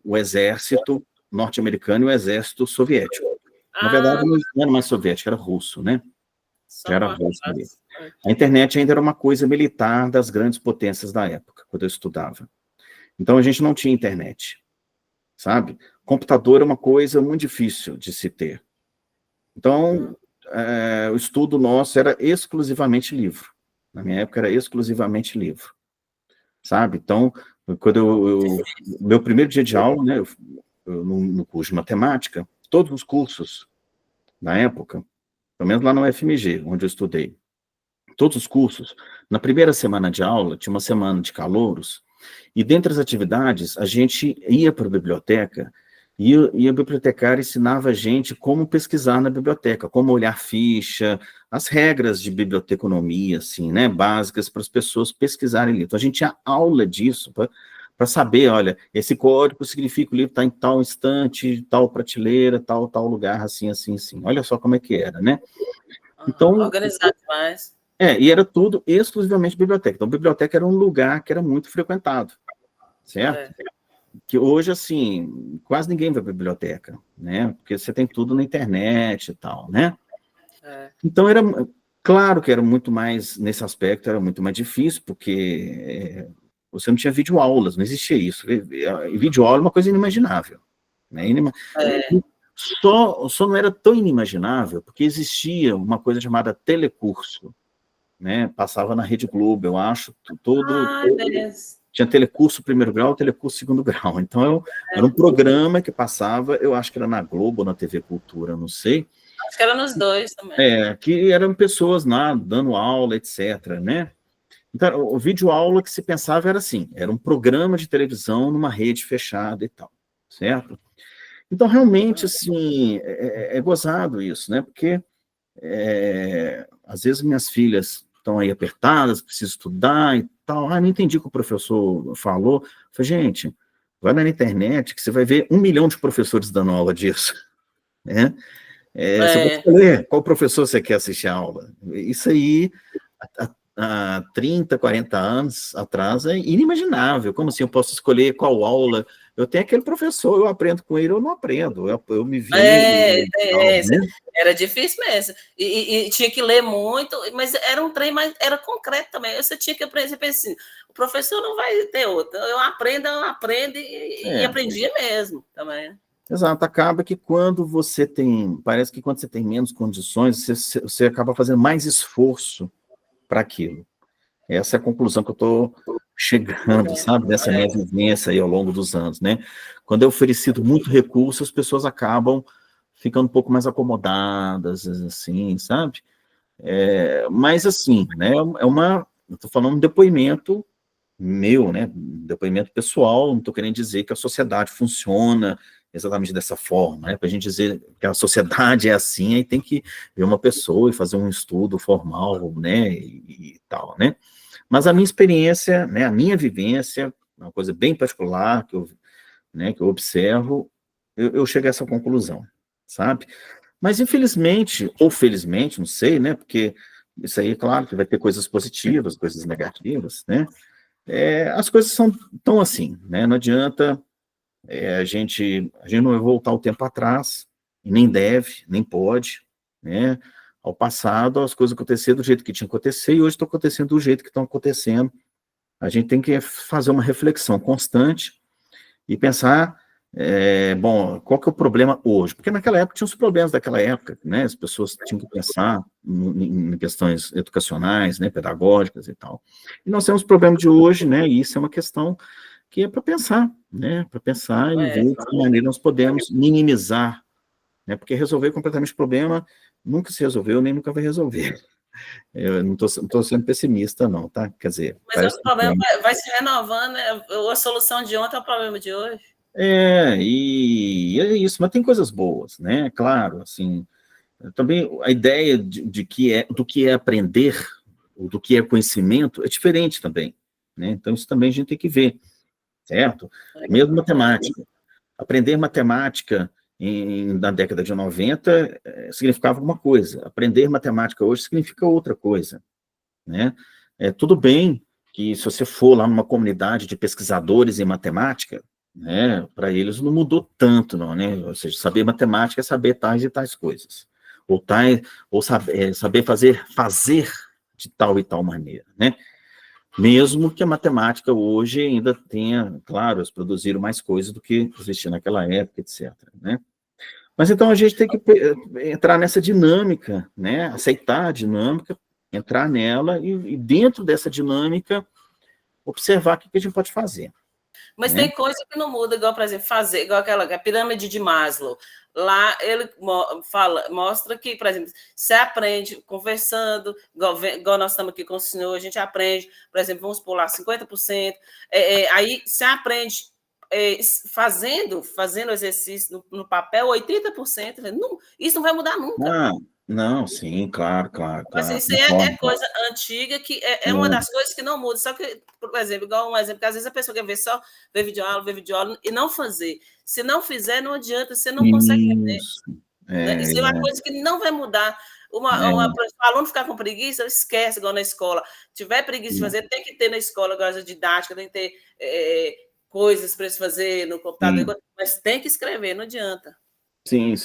Speaker 1: o exército norte-americano e o exército soviético. Na verdade, não era mais soviético, era russo, né? Já era russo ali. A internet ainda era uma coisa militar das grandes potências da época, quando eu estudava. Então, a gente não tinha internet, sabe? Computador é uma coisa muito difícil de se ter. Então, o estudo nosso era exclusivamente livro. Na minha época, era exclusivamente livro, sabe? Então, quando meu primeiro dia de aula, né, no curso de matemática, todos os cursos, na época, pelo menos lá no UFMG, onde eu estudei, todos os cursos, na primeira semana de aula, tinha uma semana de calouros, e dentre as atividades, a gente ia para a biblioteca, e a bibliotecária ensinava a gente como pesquisar na biblioteca, como olhar ficha, as regras de biblioteconomia, assim, né, básicas para as pessoas pesquisarem livro. Então, a gente tinha aula disso, para saber, olha, esse código significa que o livro está em tal estante, tal prateleira, tal lugar, assim, assim, assim. Olha só como é que era, né? Então,
Speaker 4: organizado demais.
Speaker 1: E era tudo exclusivamente biblioteca. Então, biblioteca era um lugar que era muito frequentado, certo? Que hoje, assim, quase ninguém vai para a biblioteca, né? Porque você tem tudo na internet e tal, né? Então, claro que era muito mais, nesse aspecto, era muito mais difícil, porque você não tinha videoaulas, não existia isso. Videoaula é uma coisa inimaginável. Né? Só não era tão inimaginável, porque existia uma coisa chamada telecurso, né? Passava na Rede Globo, eu acho, tinha telecurso primeiro grau, telecurso segundo grau, então era um programa que passava, eu acho que era na Globo ou na TV Cultura, não sei.
Speaker 4: Acho que era nos dois também.
Speaker 1: Que eram pessoas lá, dando aula, etc., né? Então, o videoaula que se pensava era assim, era um programa de televisão numa rede fechada e tal, certo? Então, realmente, assim, é gozado isso, né? Porque, às vezes, minhas filhas estão aí apertadas, precisam estudar e tal. Não entendi o que o professor falou. Eu falei, gente, vai na internet que você vai ver 1 milhão de professores dando aula disso, né? Você pode escolher qual professor você quer assistir a aula. Isso aí, há 30, 40 anos atrás, é inimaginável. Como assim eu posso escolher qual aula? Eu tenho aquele professor, eu aprendo com ele, eu não aprendo. Eu me vi.
Speaker 4: Era difícil mesmo. E tinha que ler muito, mas era um trem, mas era concreto também. Você tinha que aprender, assim, o professor não vai ter outro. Eu aprendo e aprendia mesmo também.
Speaker 1: Exato, acaba que quando você tem, parece que quando você tem menos condições, você acaba fazendo mais esforço para aquilo. Essa é a conclusão que eu estou chegando, sabe, dessa minha vivência aí ao longo dos anos, né? Quando é oferecido muito recurso, as pessoas acabam ficando um pouco mais acomodadas, assim, sabe? Mas, assim, né, eu estou falando um depoimento meu, né, depoimento pessoal, não estou querendo dizer que a sociedade funciona exatamente dessa forma, né, para a gente dizer que a sociedade é assim, aí tem que ver uma pessoa e fazer um estudo formal, né, e tal, né, mas a minha experiência, né, a minha vivência, uma coisa bem particular que eu observo, eu chego a essa conclusão, sabe, mas infelizmente, ou felizmente, não sei, né, porque isso aí, claro, que vai ter coisas positivas, coisas negativas, né, as coisas são tão assim, né? Não adianta a gente não vai voltar o tempo atrás, e nem deve, nem pode, né? Ao passado, as coisas aconteceram do jeito que tinha que acontecer, e hoje estão acontecendo do jeito que estão acontecendo. A gente tem que fazer uma reflexão constante e pensar, bom, qual que é o problema hoje? Porque naquela época tinha os problemas daquela época, né? As pessoas tinham que pensar em questões educacionais, né, pedagógicas e tal. E nós temos o problema de hoje, né? E isso é uma questão que é para pensar, né? Para pensar e ver de que maneira nós podemos minimizar, né? Porque resolver completamente o problema nunca se resolveu, nem nunca vai resolver. Eu não estou sendo pessimista, não, tá? Quer dizer...
Speaker 4: Mas o problema vai se renovando, né? A solução de ontem é o problema de hoje.
Speaker 1: E é isso, mas tem coisas boas, né? Claro, assim, também a ideia do que é aprender, ou do que é conhecimento, é diferente também, né? Então, isso também a gente tem que ver, certo? Mesmo matemática. Aprender matemática na década de 90 significava uma coisa, aprender matemática hoje significa outra coisa, né? Tudo bem que se você for lá numa comunidade de pesquisadores em matemática, né, para eles não mudou tanto, não, né? Ou seja, saber matemática é saber tais e tais coisas, ou saber fazer de tal e tal maneira, né? Mesmo que a matemática hoje ainda tenha, claro, eles produziram mais coisas do que existia naquela época, etc., né? Mas então a gente tem que entrar nessa dinâmica, né? Aceitar a dinâmica, entrar nela e dentro dessa dinâmica observar o que a gente pode fazer.
Speaker 4: Mas tem coisa que não muda, igual, por exemplo, igual a pirâmide de Maslow. Lá ele mostra que, por exemplo, você aprende conversando, igual nós estamos aqui com o senhor, a gente aprende, por exemplo, vamos pular 50%, aí você aprende fazendo exercício no papel, 80%, isso não vai mudar nunca.
Speaker 1: Não, sim, claro.
Speaker 4: Assim, isso é coisa antiga, que é uma das coisas que não muda. Só que, por exemplo, igual um exemplo, que às vezes a pessoa quer ver videoaula e não fazer. Se não fizer, não adianta, você não consegue fazer. Isso é uma coisa que não vai mudar. O aluno ficar com preguiça, esquece, igual na escola. Se tiver preguiça de fazer, tem que ter na escola igual a didática, tem que ter coisas para se fazer no computador, mas tem que escrever, não adianta.
Speaker 1: Sim.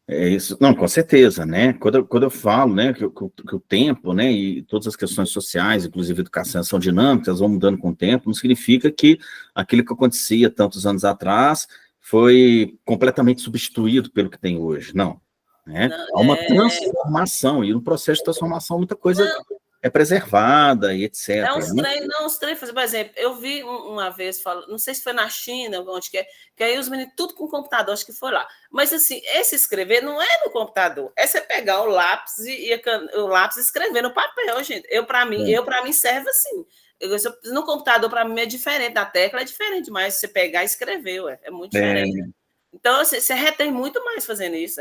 Speaker 1: É isso, não, com certeza, né? Quando eu falo, né, que o tempo, né, e todas as questões sociais, inclusive educação, são dinâmicas, vão mudando com o tempo, não significa que aquilo que acontecia tantos anos atrás foi completamente substituído pelo que tem hoje, não, né?
Speaker 4: Não,
Speaker 1: Há uma transformação, e no processo de transformação muita coisa é preservada e etc.
Speaker 4: É uns
Speaker 1: né?
Speaker 4: trem, não, uns trem, por exemplo, eu vi uma vez, não sei se foi na China, onde que aí os meninos tudo com computador, acho que foi lá. Mas assim, esse escrever não é no computador, é você pegar o lápis o lápis e escrever no papel, gente. Para mim serve assim. No computador, para mim, é diferente, da tecla é diferente, mas você pegar e escrever, é muito diferente. Então, você retém muito mais fazendo isso.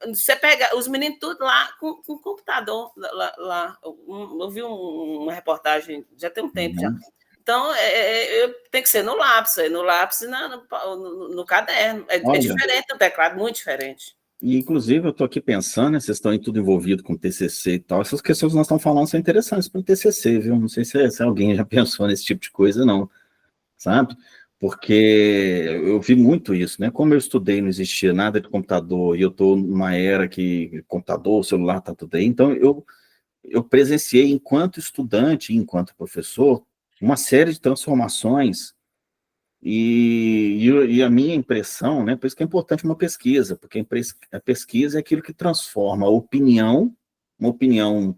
Speaker 4: Você pega os meninos tudo lá com computador. Lá. Eu vi uma reportagem, já tem um tempo já. Então, tem que ser no lápis e no caderno. É diferente o teclado, muito diferente.
Speaker 1: E, inclusive, eu estou aqui pensando, né, vocês estão aí tudo envolvido com TCC e tal, essas questões que nós estamos falando são interessantes para o TCC, viu? Não sei se alguém já pensou nesse tipo de coisa, não, sabe? Porque eu vi muito isso, né? Como eu estudei, não existia nada de computador, e eu estou numa era que computador, celular, está tudo aí, então eu presenciei, enquanto estudante, enquanto professor, uma série de transformações. E a minha impressão, né, por isso que é importante uma pesquisa, porque a pesquisa é aquilo que transforma a opinião, uma opinião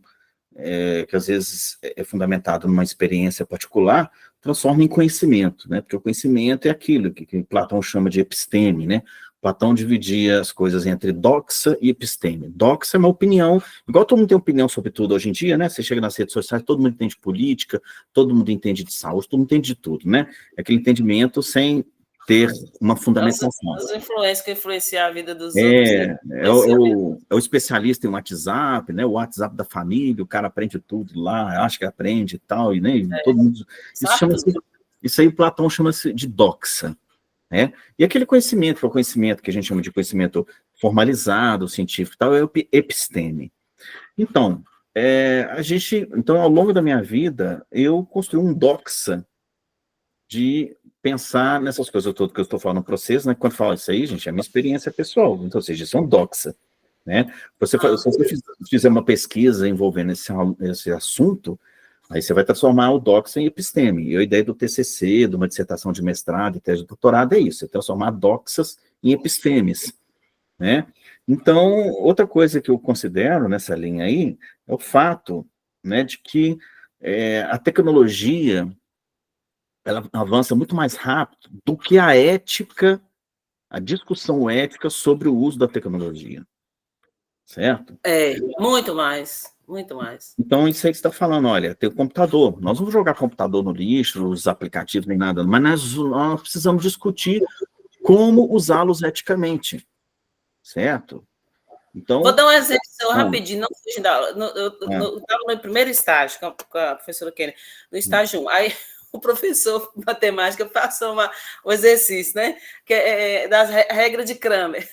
Speaker 1: que às vezes é fundamentada numa experiência particular, transforma em conhecimento, né, porque o conhecimento é aquilo que Platão chama de episteme, né, Platão dividia as coisas entre doxa e episteme. Doxa é uma opinião, igual todo mundo tem opinião sobre tudo hoje em dia, né? Você chega nas redes sociais, todo mundo entende política, todo mundo entende de saúde, todo mundo entende de tudo, né? É aquele entendimento sem ter uma fundamentação.
Speaker 4: As influências que influenciam a vida dos outros. Né?
Speaker 1: É o especialista em WhatsApp, né? O WhatsApp da família, o cara aprende tudo lá, acha que aprende e tal, e né? Todo mundo. Isso aí Platão chama-se de doxa. Né? E aquele conhecimento, que é o conhecimento que a gente chama de conhecimento formalizado, científico e tal, é o episteme. Então, então, ao longo da minha vida, eu construí um doxa de pensar nessas coisas todas que eu estou falando no processo, né? Quando eu falo isso aí, gente, é a minha experiência pessoal, então, ou seja, isso é um doxa, né? Se você fizer uma pesquisa envolvendo esse assunto, aí você vai transformar o doxa em episteme. E a ideia do TCC, de uma dissertação de mestrado e tese de doutorado é isso, é transformar doxas em epistemes, né? Então, outra coisa que eu considero nessa linha aí é o fato, né, de que a tecnologia ela avança muito mais rápido do que a ética, a discussão ética sobre o uso da tecnologia, certo?
Speaker 4: Muito mais. Muito mais.
Speaker 1: Então, isso aí que você está falando, olha, tem o computador. Nós não vamos jogar computador no lixo, os aplicativos, nem nada, mas nós precisamos discutir como usá-los eticamente, certo? Então,
Speaker 4: vou dar um exemplo rapidinho, não fugindo da aula. Eu estava no primeiro estágio com a professora Kenny, no estágio 1. Aí o professor de matemática passou um exercício, né? Que é das regras de Kramer.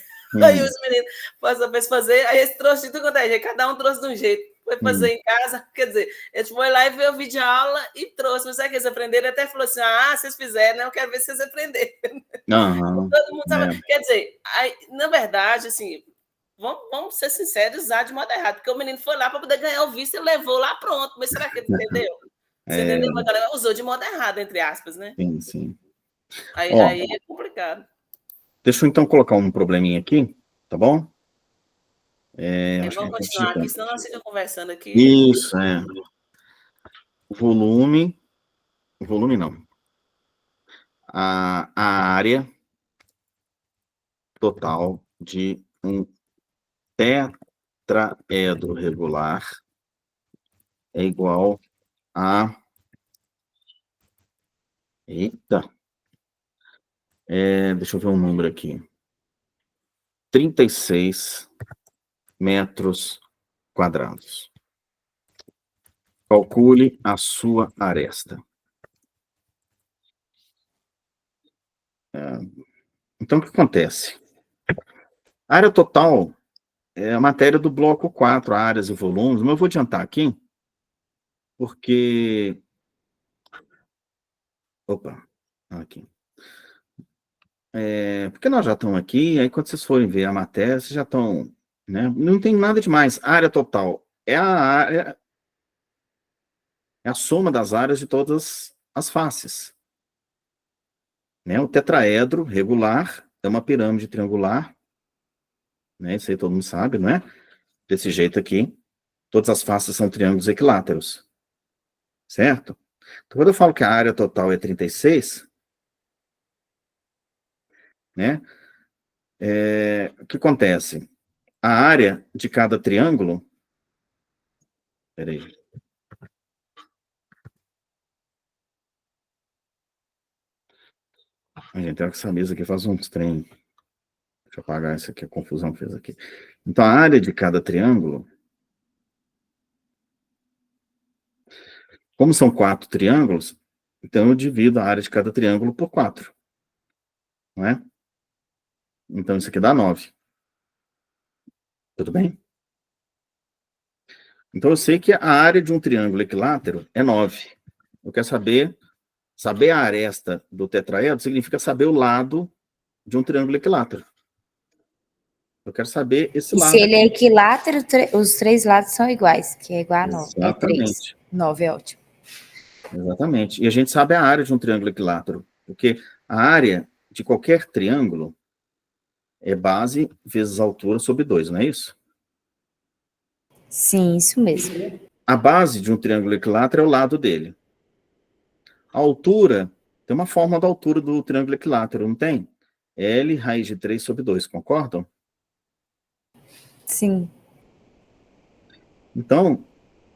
Speaker 4: Aí os meninos passaram para fazer, aí eles trouxeram de tudo quanto é jeito, cada um trouxe de um jeito. Foi fazer em casa, quer dizer, ele foi lá e viu o vídeo de aula e trouxe. Mas sabe que eles aprenderam? Ele até falou assim: vocês fizeram, né? Eu quero ver se vocês aprenderam. Todo mundo sabe. Quer dizer, aí, na verdade, assim, vamos ser sinceros, usar de modo errado, porque o menino foi lá para poder ganhar o visto e levou lá pronto. Mas será que ele entendeu? Você entendeu? Usou de modo errado, entre aspas, né?
Speaker 1: Sim, sim.
Speaker 4: Aí é complicado.
Speaker 1: Deixa eu então colocar um probleminha aqui, tá bom?
Speaker 4: Vamos continuar aqui, senão nós ficamos conversando aqui.
Speaker 1: Isso, O volume não. A área total de um tetraedro regular é igual a... Eita! Deixa eu ver um número aqui. 36 metros quadrados. Calcule a sua aresta. Então, o que acontece? A área total é a matéria do bloco 4, áreas e volumes, mas eu vou adiantar aqui, porque... Opa, aqui. porque nós já estamos aqui, aí quando vocês forem ver a matéria, vocês já estão, né? Não tem nada demais. A área total é a soma das áreas de todas as faces. Né? O tetraedro regular é uma pirâmide triangular, né? Isso aí todo mundo sabe, não é? Desse jeito aqui. Todas as faces são triângulos equiláteros. Certo? Então, quando eu falo que a área total é 36, né? O que acontece? A área de cada triângulo... Peraí. Gente, olha que essa mesa aqui faz uns trem. Deixa eu apagar isso aqui, a confusão que fez aqui. Então, a área de cada triângulo... Como são 4 triângulos, então eu divido a área de cada triângulo por 4. Não é? Então, isso aqui dá 9. Tudo bem? Então, eu sei que a área de um triângulo equilátero é 9. Eu quero saber a aresta do tetraedro significa saber o lado de um triângulo equilátero. Eu quero saber esse
Speaker 2: E
Speaker 1: lado.
Speaker 2: se ele é equilátero, os 3 lados são iguais, que é igual a 9.
Speaker 1: Exatamente.
Speaker 2: É 3. 9 é ótimo.
Speaker 1: Exatamente. E a gente sabe a área de um triângulo equilátero, porque a área de qualquer triângulo é base vezes altura sobre 2, não é isso?
Speaker 2: Sim, isso mesmo.
Speaker 1: A base de um triângulo equilátero é o lado dele. A altura, tem uma fórmula da altura do triângulo equilátero, não tem? L raiz de 3 sobre 2, concordam?
Speaker 2: Sim.
Speaker 1: Então,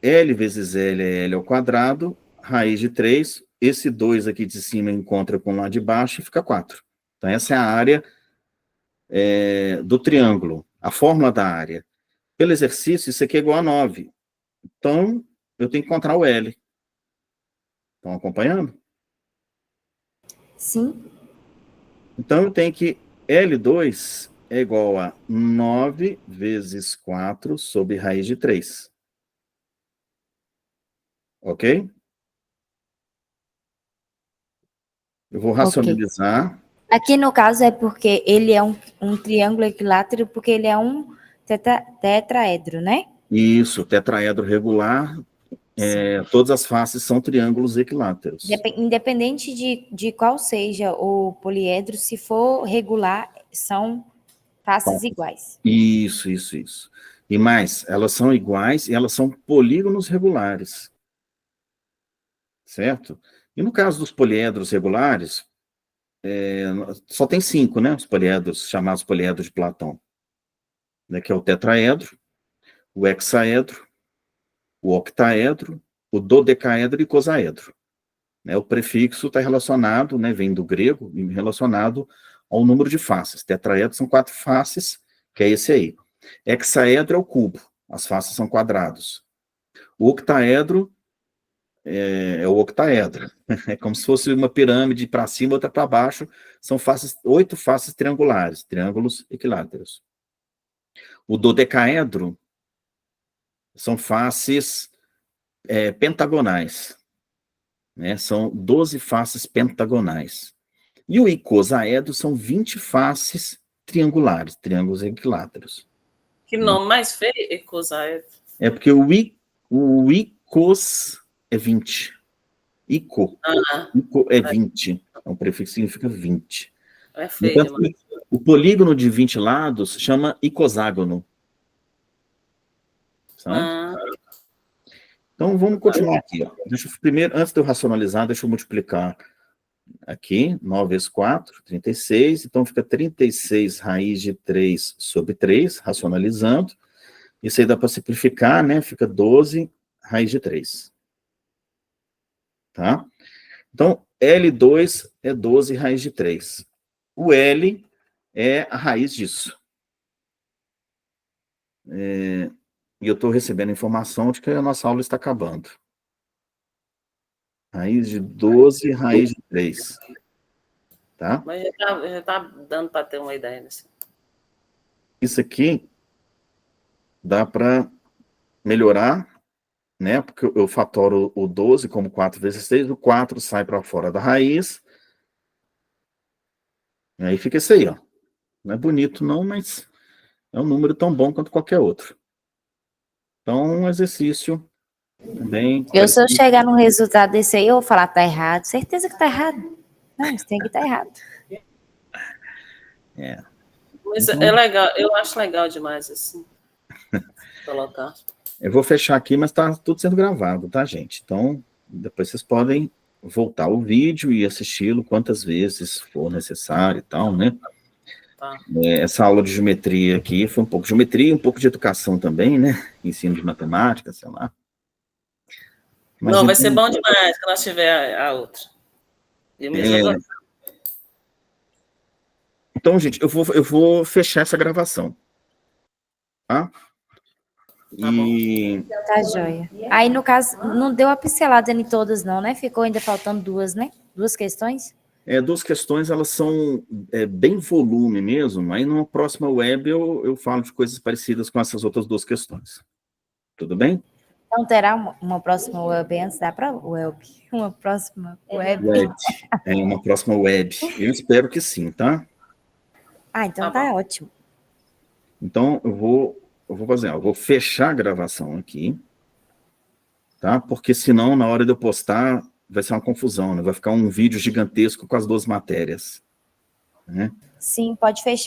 Speaker 1: L vezes L é L ao quadrado, raiz de 3, esse 2 aqui de cima encontra com lá de baixo e fica 4. Então, essa é a área do triângulo, a fórmula da área. Pelo exercício, isso aqui é igual a 9. Então, eu tenho que encontrar o L. Estão acompanhando?
Speaker 2: Sim.
Speaker 1: Então, eu tenho que L2 é igual a 9 vezes 4 sobre raiz de 3. Ok? Eu vou racionalizar.
Speaker 2: Aqui no caso é porque ele é um triângulo equilátero, porque ele é um tetraedro, né?
Speaker 1: Isso, tetraedro regular. Todas as faces são triângulos equiláteros.
Speaker 2: Independente de qual seja o poliedro, se for regular, são faces iguais.
Speaker 1: Isso. E mais, elas são iguais e elas são polígonos regulares. Certo? E no caso dos poliedros regulares, só tem 5, né? Os poliedros, chamados poliedros de Platão. Né, que é o tetraedro, o hexaedro, o octaedro, o dodecaedro e o icosaedro. Né, o prefixo está relacionado, né, vem do grego, relacionado ao número de faces. Tetraedro são 4 faces, que é esse aí. Hexaedro é o cubo, as faces são quadrados. O octaedro é o octaedro. É como se fosse uma pirâmide para cima, outra para baixo. São 8 faces triangulares, triângulos equiláteros. O dodecaedro são faces pentagonais. Né? São 12 faces pentagonais. E o icosaedro são 20 faces triangulares, triângulos equiláteros.
Speaker 4: Que nome mais feio, icosaedro.
Speaker 1: É porque o icos é 20. Ico é 20. É um prefixo que significa 20.
Speaker 4: É feio demais.
Speaker 1: O polígono de 20 lados chama icoságono. Sabe? Então, vamos continuar aqui. Ó. Primeiro, antes de eu racionalizar, deixa eu multiplicar aqui. 9 vezes 4, 36. Então, fica 36 raiz de 3 sobre 3, racionalizando. Isso aí dá para simplificar, né? Fica 12 raiz de 3. Tá? Então, L2 é 12 raiz de 3. O L é a raiz disso. E eu estou recebendo informação de que a nossa aula está acabando. Raiz de 12, raiz de 3. Tá?
Speaker 4: Mas já tá dando para ter uma ideia. Assim.
Speaker 1: Isso aqui dá para melhorar, né? Porque eu fatoro o 12 como 4 vezes 6, o 4 sai para fora da raiz. Aí fica isso aí, ó. Não é bonito não, mas é um número tão bom quanto qualquer outro. Então, um exercício também...
Speaker 2: Se eu chegar num resultado desse aí, eu vou falar, tá errado. Certeza que tá errado. Não, isso tem que estar errado.
Speaker 4: Mas
Speaker 1: Então,
Speaker 4: é legal, eu acho legal demais assim. Colocar.
Speaker 1: eu vou fechar aqui, mas tá tudo sendo gravado, tá, gente? Então, depois vocês podem voltar o vídeo e assisti-lo quantas vezes for necessário e tal, né?
Speaker 4: Tá.
Speaker 1: Essa aula de geometria aqui foi um pouco de geometria, um pouco de educação também, né? Ensino de matemática, sei lá. Mas
Speaker 4: Não, vai ser bom demais quando nós tiver a outra. Eu mesmo vou...
Speaker 1: Então, gente, eu vou fechar essa gravação. Tá? E...
Speaker 2: Tá joia. Aí, no caso, não deu a pincelada em todas, não, né? Ficou ainda faltando duas, né? Duas questões?
Speaker 1: Duas questões, elas são bem volume mesmo, aí numa próxima web eu falo de coisas parecidas com essas outras duas questões. Tudo bem?
Speaker 2: Então, terá uma próxima web antes da web? Uma próxima web?
Speaker 1: Uma próxima web. Eu espero que sim, tá?
Speaker 2: Ah, então tá ótimo.
Speaker 1: Então, eu vou fazer, eu vou fechar a gravação aqui, tá? Porque senão, na hora de eu postar, vai ser uma confusão, né? Vai ficar um vídeo gigantesco com as duas matérias, né?
Speaker 2: Sim, pode fechar.